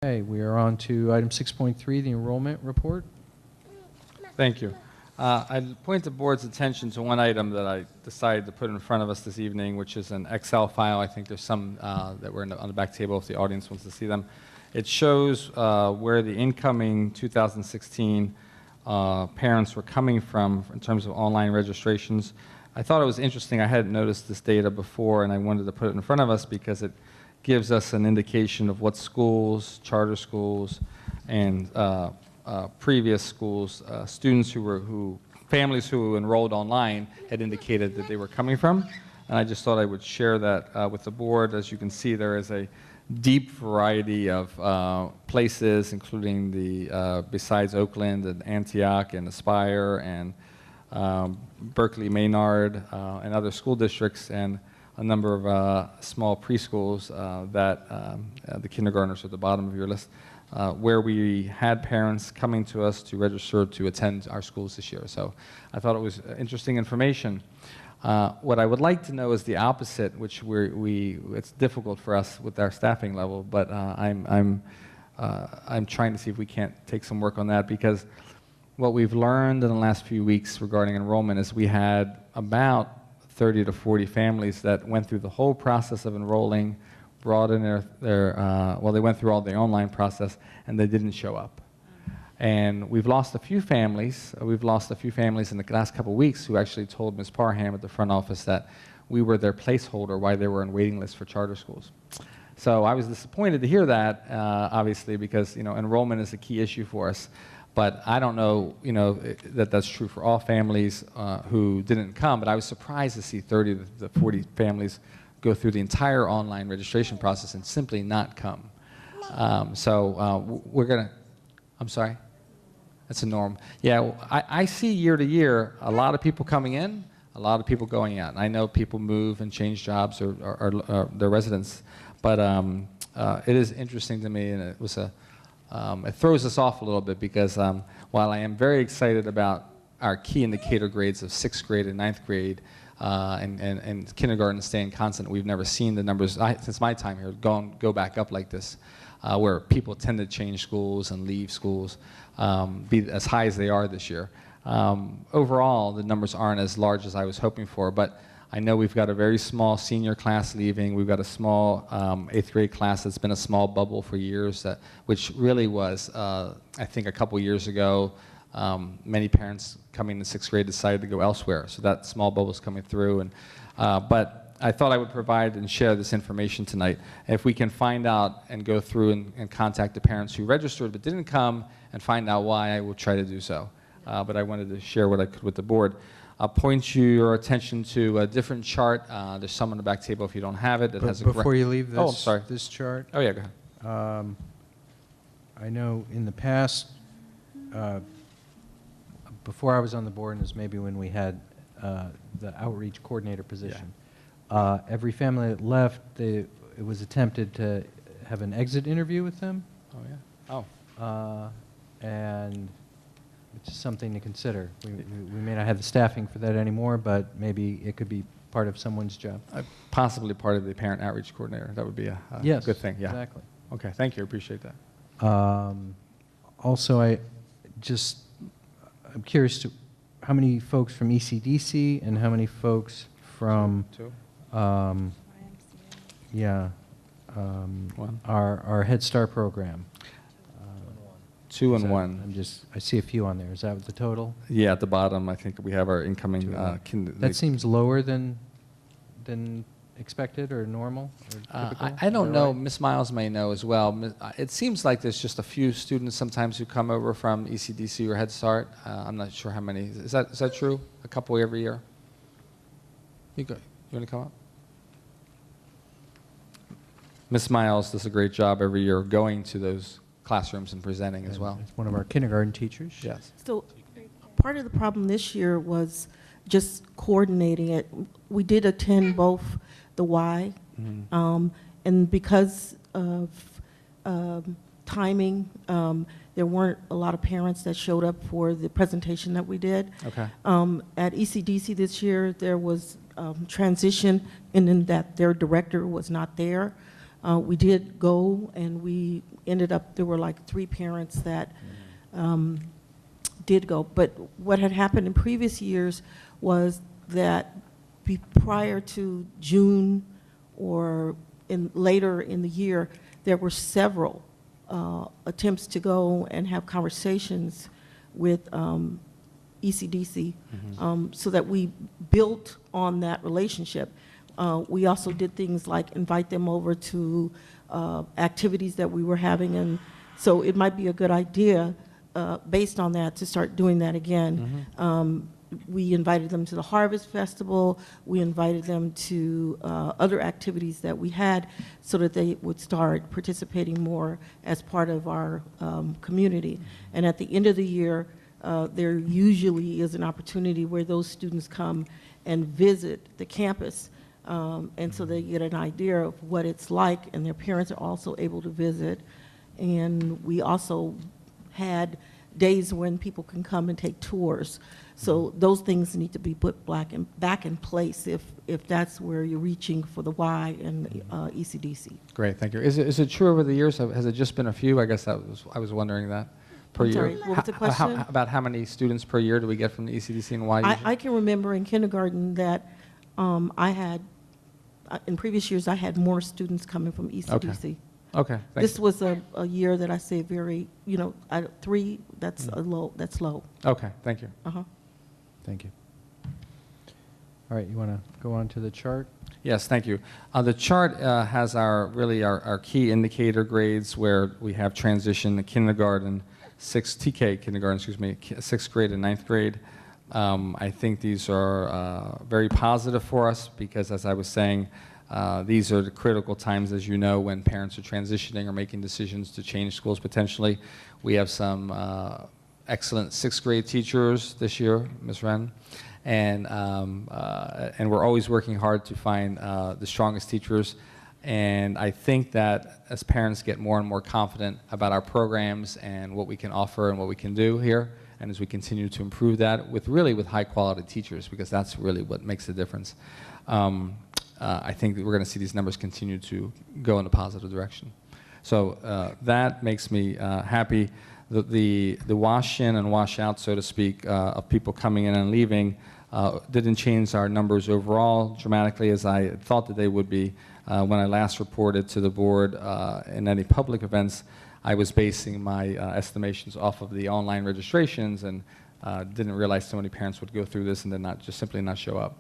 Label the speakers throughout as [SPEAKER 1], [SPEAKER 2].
[SPEAKER 1] Okay, we are on to item 6.3, the enrollment report.
[SPEAKER 2] Thank you. I'd point the board's attention to one item that I decided to put in front of us this evening, which is an Excel file. I think there's some that were on the back table if the audience wants to see them. It shows where the incoming 2016 parents were coming from in terms of online registrations. I thought it was interesting. I hadn't noticed this data before, and I wanted to put it in front of us because it gives us an indication of what schools, charter schools, and previous schools, families who enrolled online had indicated that they were coming from. And I just thought I would share that with the board. As you can see, there is a deep variety of places, including the besides Oakland and Antioch and Aspire and Berkeley Maynard and other school districts, and a number of small preschools that the kindergartners are at the bottom of your list, where we had parents coming to us to register to attend our schools this year. So I thought it was interesting information. What I would like to know is the opposite, which it's difficult for us with our staffing level, but I'm trying to see if we can't take some work on that, because what we've learned in the last few weeks regarding enrollment is we had about 30 to 40 families that went through the whole process of enrolling, brought in they went through all the online process, and they didn't show up. And we've lost a few families. We've lost a few families in the last couple of weeks who actually told Ms. Parham at the front office that we were their placeholder while they were on waiting lists for charter schools. So I was disappointed to hear that, obviously, because enrollment is a key issue for us. But I don't know, that that's true for all families who didn't come. But I was surprised to see 30 to 40 families go through the entire online registration process and simply not come. We're gonna. I'm sorry. That's a norm. Yeah, I see year to year a lot of people coming in, a lot of people going out. And I know people move and change jobs or their residence, but it is interesting to me, and it was it throws us off a little bit, because while I am very excited about our key indicator grades of 6th grade and 9th grade and kindergarten staying constant, we've never seen the numbers since my time here go back up like this, where people tend to change schools and leave schools, be as high as they are this year. Overall, the numbers aren't as large as I was hoping for, but I know we've got a very small senior class leaving. We've got a small 8th grade class that's been a small bubble for years, which really was, I think a couple years ago, many parents coming to 6th grade decided to go elsewhere. So that small bubble is coming through. But I thought I would provide and share this information tonight. If we can find out and go through and contact the parents who registered but didn't come and find out why, I will try to do so. But I wanted to share what I could with the board. I'll point your attention to a different chart. There's some on the back table if you don't have it. That has
[SPEAKER 1] Before you leave this,
[SPEAKER 2] I'm sorry.
[SPEAKER 1] this chart,
[SPEAKER 2] Oh, yeah, go ahead.
[SPEAKER 1] I know in the past, before I was on the board, and it was maybe when we had the outreach coordinator position, every family that left, it was attempted to have an exit interview with them.
[SPEAKER 2] Oh, yeah. Oh.
[SPEAKER 1] And it's just something to consider. We may not have the staffing for that anymore, but maybe it could be part of someone's job.
[SPEAKER 2] Possibly part of the parent outreach coordinator. That would be a
[SPEAKER 1] yes,
[SPEAKER 2] good thing. Yeah.
[SPEAKER 1] Exactly.
[SPEAKER 2] Okay. Thank you. Appreciate that.
[SPEAKER 1] Also, I'm curious to how many folks from ECDC and how many folks from
[SPEAKER 2] One.
[SPEAKER 1] our Head Start program.
[SPEAKER 2] 2 and 1.
[SPEAKER 1] I see a few on there. Is that the total?
[SPEAKER 2] Yeah, at the bottom, I think we have our incoming.
[SPEAKER 1] That seems lower than expected or normal? Or typical?
[SPEAKER 2] I don't know. Ms. Miles may know as well. It seems like there's just a few students sometimes who come over from ECDC or Head Start. I'm not sure how many. Is that true? A couple every year? You want to come up? Ms. Miles does a great job every year going to those classrooms and presenting as well.
[SPEAKER 1] It's one of our kindergarten teachers.
[SPEAKER 2] Yes.
[SPEAKER 3] So part of the problem this year was just coordinating it. We did attend both the Y, and because of timing, there weren't a lot of parents that showed up for the presentation that we did.
[SPEAKER 2] Okay.
[SPEAKER 3] At ECDC this year, there was transition in that their director was not there. We did go, and we ended up, there were like 3 parents that did go. But what had happened in previous years was that prior to June or later in the year, there were several attempts to go and have conversations with ECDC, so that we built on that relationship. We also did things like invite them over to activities that we were having, and so it might be a good idea based on that to start doing that again. We invited them to the Harvest Festival. We invited them to other activities that we had so that they would start participating more as part of our community. And at the end of the year, there usually is an opportunity where those students come and visit the campus. And so they get an idea of what it's like, and their parents are also able to visit. And we also had days when people can come and take tours. So those things need to be put back in place if that's where you're reaching for the Y and ECDC.
[SPEAKER 2] Great, thank you. Is it true over the years? Has it just been a few? I guess I was wondering that. Per
[SPEAKER 3] I'm
[SPEAKER 2] year.
[SPEAKER 3] sorry, what was the question?
[SPEAKER 2] About how many students per year do we get from the ECDC and Y?
[SPEAKER 3] I can remember in kindergarten that I had, in previous years, I had more students coming from ECDC.
[SPEAKER 2] Okay, thank
[SPEAKER 3] This
[SPEAKER 2] you.
[SPEAKER 3] was a year that I say very, 3, that's that's low.
[SPEAKER 2] Okay, thank you.
[SPEAKER 1] Thank you. All right, you want to go on to the chart?
[SPEAKER 2] Yes, thank you. The chart has our key indicator grades where we have transition to kindergarten, TK kindergarten, excuse me, 6th grade and 9th grade. I think these are very positive for us because, as I was saying, these are the critical times, as you know, when parents are transitioning or making decisions to change schools potentially. We have some excellent 6th grade teachers this year, Ms. Wren, and we're always working hard to find the strongest teachers. And I think that as parents get more and more confident about our programs and what we can offer and what we can do here, and as we continue to improve that with high quality teachers, because that's really what makes the difference, I think that we're going to see these numbers continue to go in a positive direction. So that makes me happy. The wash in and wash out, so to speak, of people coming in and leaving didn't change our numbers overall dramatically as I thought that they would be. When I last reported to the board in any public events, I was basing my estimations off of the online registrations and didn't realize so many parents would go through this and then simply not show up.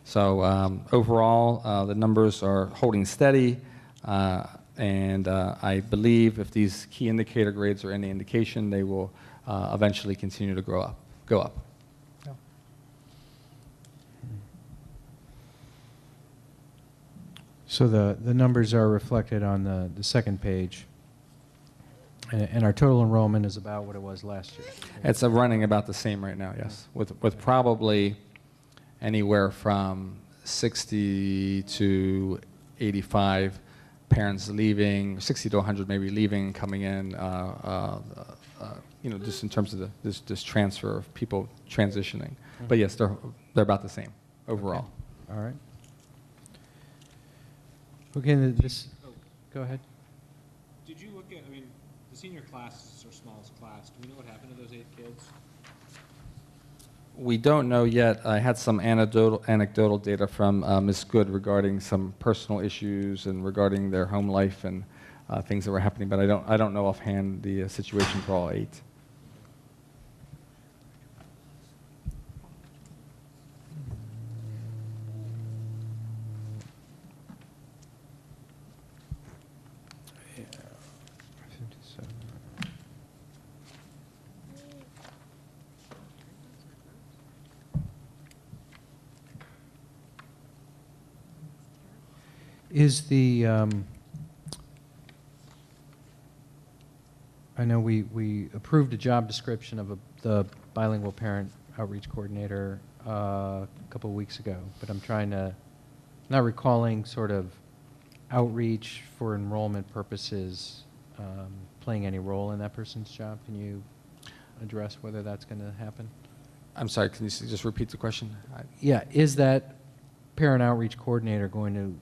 [SPEAKER 2] So overall, the numbers are holding steady, and I believe if these key indicator grades are any indication, they will eventually continue to go up. Yeah.
[SPEAKER 1] So the numbers are reflected on the second page, and our total enrollment is about what it was last year.
[SPEAKER 2] It's running about the same right now, yes, with probably anywhere from 60 to 85 parents leaving, 60 to 100 maybe leaving, coming in, just in terms of this transfer of people transitioning. But yes, they're about the same overall.
[SPEAKER 1] Okay. All right. Okay, go ahead.
[SPEAKER 4] Did you look at, the senior class is our smallest class. Do we know what happened to those 8 kids?
[SPEAKER 2] We don't know yet. I had some anecdotal data from Ms. Good regarding some personal issues and regarding their home life and things that were happening, but I don't know offhand the situation for all 8.
[SPEAKER 1] Is the, I know we approved a job description of the bilingual parent outreach coordinator a couple of weeks ago, but I'm not recalling sort of outreach for enrollment purposes playing any role in that person's job. Can you address whether that's going to happen?
[SPEAKER 2] I'm sorry, can you just repeat the question?
[SPEAKER 1] Yeah, is that parent outreach coordinator going to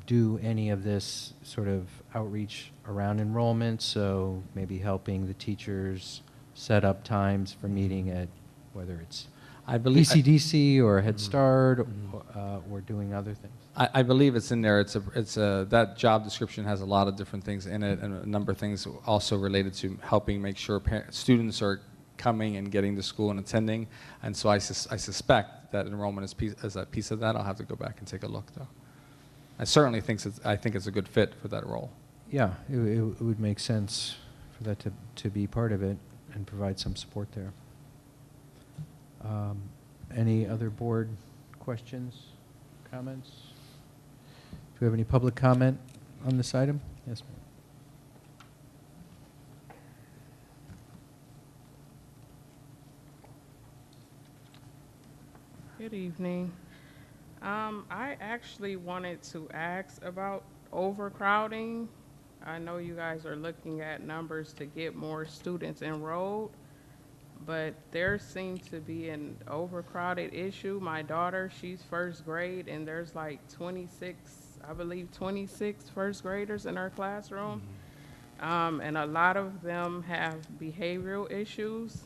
[SPEAKER 1] do any of this sort of outreach around enrollment, so maybe helping the teachers set up times for meeting at, whether it's
[SPEAKER 2] I believe
[SPEAKER 1] ECDC or Head Start, or doing other things.
[SPEAKER 2] I believe it's in there. That job description has a lot of different things in it, and a number of things also related to helping make sure students are coming and getting to school and attending. And so I suspect that enrollment is a piece of that. I'll have to go back and take a look, though. I certainly think it's a good fit for that role.
[SPEAKER 1] Yeah, it would make sense for that to be part of it and provide some support there. Any other board questions, comments? Do we have any public comment on this item? Yes, ma'am.
[SPEAKER 5] Good evening. I actually wanted to ask about overcrowding. I know you guys are looking at numbers to get more students enrolled, but there seems to be an overcrowded issue. My daughter, she's first grade, and there's like 26, I believe 26 first graders in her classroom. And a lot of them have behavioral issues.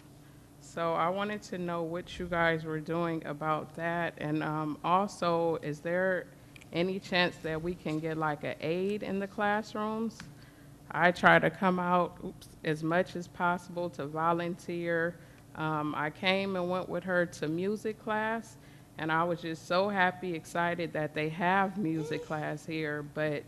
[SPEAKER 5] So I wanted to know what you guys were doing about that. And also, is there any chance that we can get like an aide in the classrooms? I try to come out as much as possible to volunteer. I came and went with her to music class, and I was just so happy, excited that they have music class here. But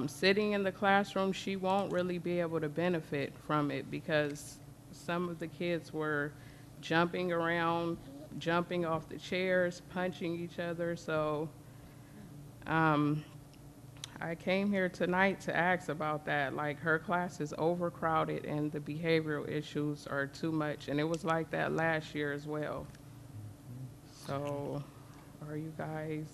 [SPEAKER 5] sitting in the classroom, she won't really be able to benefit from it because some of the kids were jumping around, jumping off the chairs, punching each other. So I came here tonight to ask about that. Like, her class is overcrowded and the behavioral issues are too much. And it was like that last year as well. So are you guys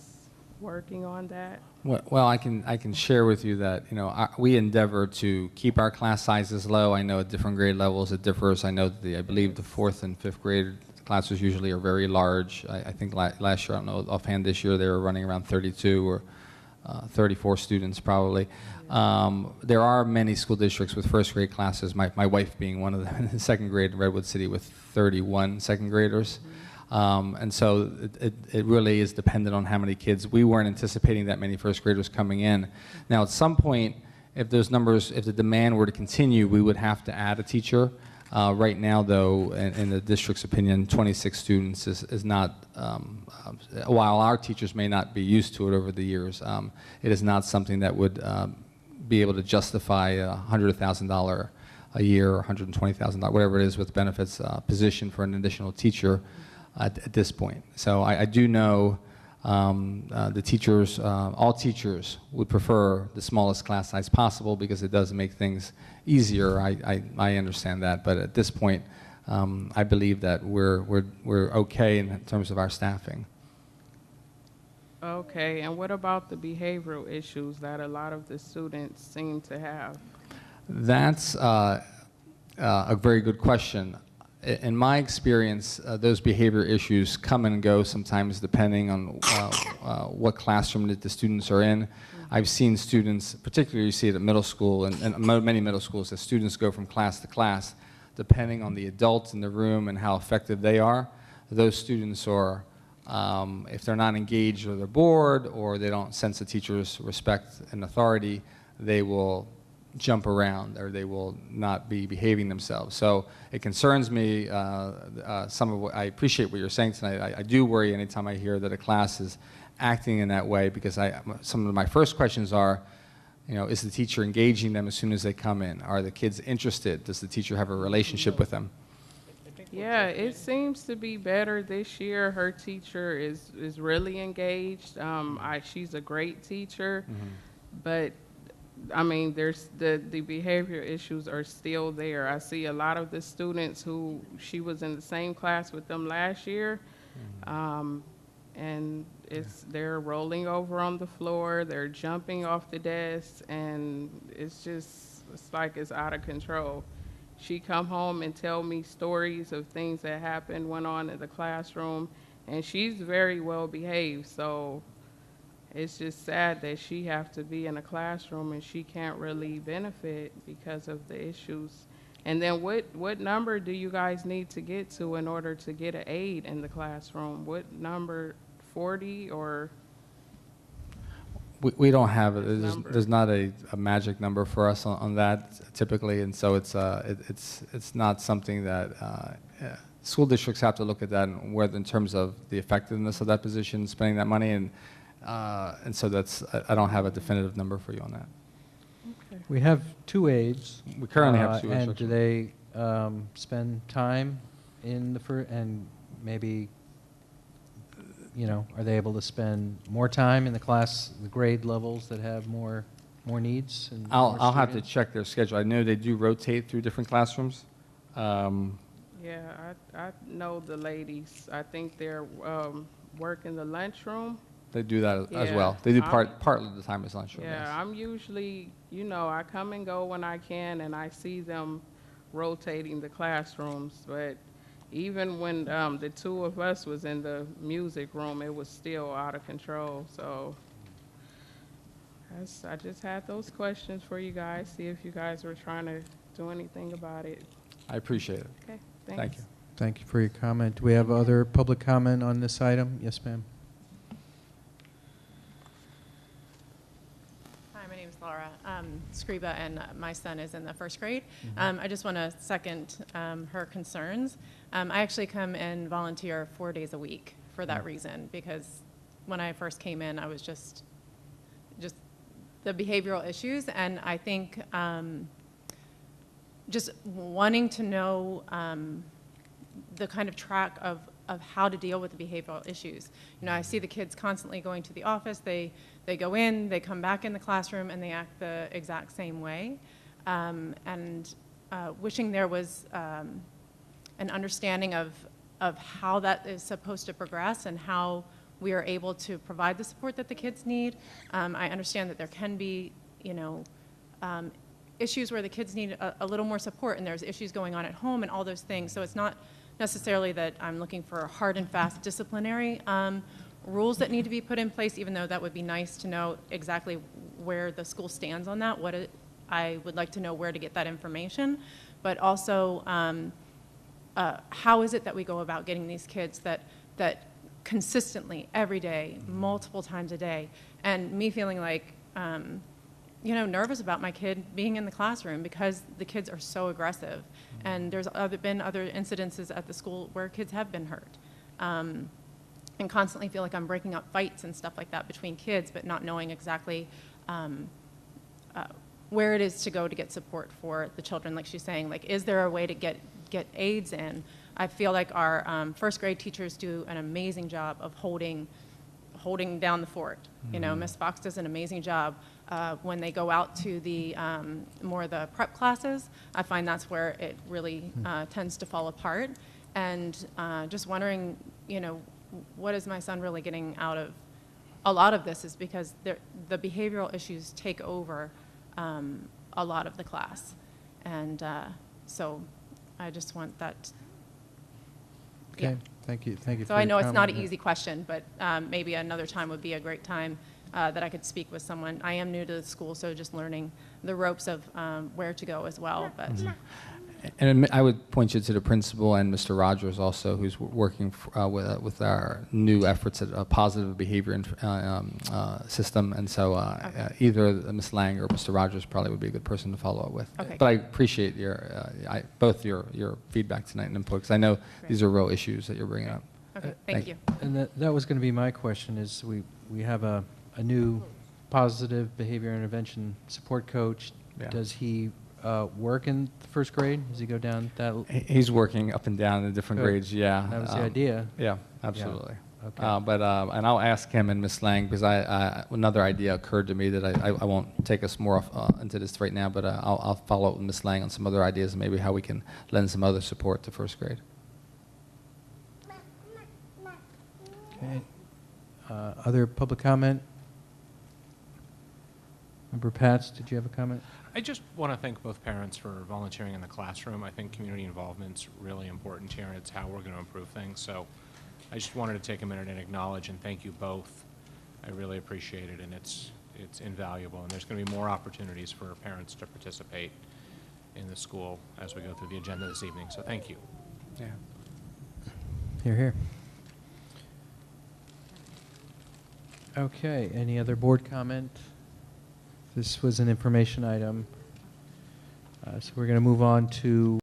[SPEAKER 5] working on that?
[SPEAKER 2] Well, I can share with you that, you know, we endeavor to keep our class sizes low. I know at different grade levels it differs. I know that I believe the 4th and 5th grade classes usually are very large. I think last year, I don't know offhand, this year they were running around 32 or 34 students probably. There are many school districts with first grade classes, my wife being one of them, in the 2nd grade in Redwood City with 31 second graders. And so it really is dependent on how many kids. We weren't anticipating that many first graders coming in. Now, at some point, if those numbers, if the demand were to continue, we would have to add a teacher. Right now, though, in the district's opinion, 26 students is not, while our teachers may not be used to it over the years, it is not something that would be able to justify a $100,000 a year or $120,000, whatever it is with benefits position for an additional teacher at this point. So I do know the teachers, all teachers would prefer the smallest class size possible because it does make things easier. I understand that, but at this point, I believe that we're okay in terms of our staffing.
[SPEAKER 5] Okay, and what about the behavioral issues that a lot of the students seem to have?
[SPEAKER 2] That's a very good question. In my experience, those behavior issues come and go sometimes depending on what classroom that the students are in. I've seen students, particularly you see it at middle school and many middle schools, that students go from class to class depending on the adults in the room and how effective they are. Those students are, if they're not engaged or they're bored or they don't sense the teacher's respect and authority, they will jump around or they will not be behaving themselves. So it concerns me, some of what, I appreciate what you're saying tonight. I do worry anytime I hear that a class is acting in that way because some of my first questions are, you know, is the teacher engaging them as soon as they come in? Are the kids interested? Does the teacher have a relationship with them?
[SPEAKER 5] Yeah, it seems to be better this year. Her teacher is really engaged. She's a great teacher, but I mean, there's the behavior issues are still there. I see a lot of the students who she was in the same class with them last year, and they're rolling over on the floor, they're jumping off the desk, and it's like it's out of control. She come home and tell me stories of things that happened, went on in the classroom, and she's very well behaved. So it's just sad that she have to be in a classroom and she can't really benefit because of the issues. And then what number do you guys need to get to in order to get an aide in the classroom? What number, 40 or?
[SPEAKER 2] We don't have it.
[SPEAKER 5] Number.
[SPEAKER 2] There's not a magic number for us on that typically, and so it's not something that school districts have to look at that and whether in terms of the effectiveness of that position, spending that money, and so I don't have a definitive number for you on that.
[SPEAKER 5] Okay.
[SPEAKER 1] We have 2 aides.
[SPEAKER 2] We currently have 2
[SPEAKER 1] And do
[SPEAKER 2] instructors.
[SPEAKER 1] they spend time in the first, and maybe, are they able to spend more time in the class, the grade levels that have more needs? And more
[SPEAKER 2] I'll have to
[SPEAKER 1] students?
[SPEAKER 2] check their schedule. I know they do rotate through different classrooms.
[SPEAKER 5] Yeah, I know the ladies. I think they're working the lunchroom.
[SPEAKER 2] They do that as
[SPEAKER 5] Yeah.
[SPEAKER 2] well. They do
[SPEAKER 5] I'm-
[SPEAKER 2] part of the time as lunchroom.
[SPEAKER 5] Yeah,
[SPEAKER 2] yes.
[SPEAKER 5] I'm usually, I come and go when I can, and I see them rotating the classrooms. But even when the 2 of us was in the music room, it was still out of control. So I just had those questions for you guys, see if you guys were trying to do anything about it.
[SPEAKER 2] I appreciate it.
[SPEAKER 5] Okay,
[SPEAKER 2] Thank
[SPEAKER 5] thanks.
[SPEAKER 2] you.
[SPEAKER 1] Thank you for your comment. Do we have other public comment on this item? Yes, ma'am.
[SPEAKER 6] Hi, my name is Laura Scriba, and my son is in the 1st grade. I just want to second her concerns. I actually come and volunteer 4 days a week for that reason, because when I first came in, I was just the behavioral issues, and I think just wanting to know the kind of track of how to deal with the behavioral issues. I see the kids constantly going to the office. They go in, they come back in the classroom, and they act the exact same way. And wishing there was an understanding of how that is supposed to progress and how we are able to provide the support that the kids need. I understand that there can be, issues where the kids need a little more support, and there's issues going on at home and all those things. So it's not necessarily that I'm looking for hard and fast disciplinary rules that need to be put in place, even though that would be nice to know exactly where the school stands on that. I would like to know where to get that information, but also how is it that we go about getting these kids that consistently every day, multiple times a day, and me feeling like nervous about my kid being in the classroom because the kids are so aggressive. And there's been other incidences at the school where kids have been hurt. And constantly feel like I'm breaking up fights and stuff like that between kids, but not knowing exactly where it is to go to get support for the children. Like she's saying, like, is there a way to get aides in? I feel like our 1st grade teachers do an amazing job of holding down the fort. Miss Fox does an amazing job. When they go out to the more of the prep classes, I find that's where it really tends to fall apart. And just wondering, what is my son really getting out of a lot of this is because the behavioral issues take over a lot of the class. And so I just want that.
[SPEAKER 1] Okay,
[SPEAKER 6] Yeah.
[SPEAKER 1] thank you for
[SPEAKER 6] So I
[SPEAKER 1] your
[SPEAKER 6] know it's not
[SPEAKER 1] comment.
[SPEAKER 6] an easy question, but maybe another time would be a great time that I could speak with someone. I am new to the school, so just learning the ropes of where to go as well. But
[SPEAKER 2] And I would point you to the principal and Mr. Rogers also, who's working with our new efforts at a positive behavior system. And so
[SPEAKER 6] Okay.
[SPEAKER 2] either Ms. Lang or Mr. Rogers probably would be a good person to follow up with.
[SPEAKER 6] Okay.
[SPEAKER 2] But I appreciate both your feedback tonight and input, because I know these are real issues that you're bringing up.
[SPEAKER 6] okay,
[SPEAKER 2] thank
[SPEAKER 6] thank you.
[SPEAKER 1] And that was going to be my question, is we have a new positive behavior intervention support coach.
[SPEAKER 2] Yeah.
[SPEAKER 1] Does he work in the 1st grade? Does he go down that?
[SPEAKER 2] He's working up and down in different
[SPEAKER 1] Good.
[SPEAKER 2] grades, yeah.
[SPEAKER 1] That was the idea.
[SPEAKER 2] Yeah, absolutely.
[SPEAKER 1] Okay.
[SPEAKER 2] And I'll ask him and Ms. Lang, because another idea occurred to me that I won't take us more into this right now, but I'll follow up with Ms. Lang on some other ideas and maybe how we can lend some other support to 1st grade.
[SPEAKER 1] Okay. Other public comment? Member Pats, did you have a comment?
[SPEAKER 4] I just want to thank both parents for volunteering in the classroom. I think community involvement's really important here, and it's how we're going to improve things. So I just wanted to take a minute and acknowledge and thank you both I really appreciate it, and it's invaluable, and there's going to be more opportunities for parents to participate in the school as we go through the agenda this evening, so thank you.
[SPEAKER 2] Yeah.
[SPEAKER 1] Here, here. Okay, any other board comment? This was an information item. So we're going to move on to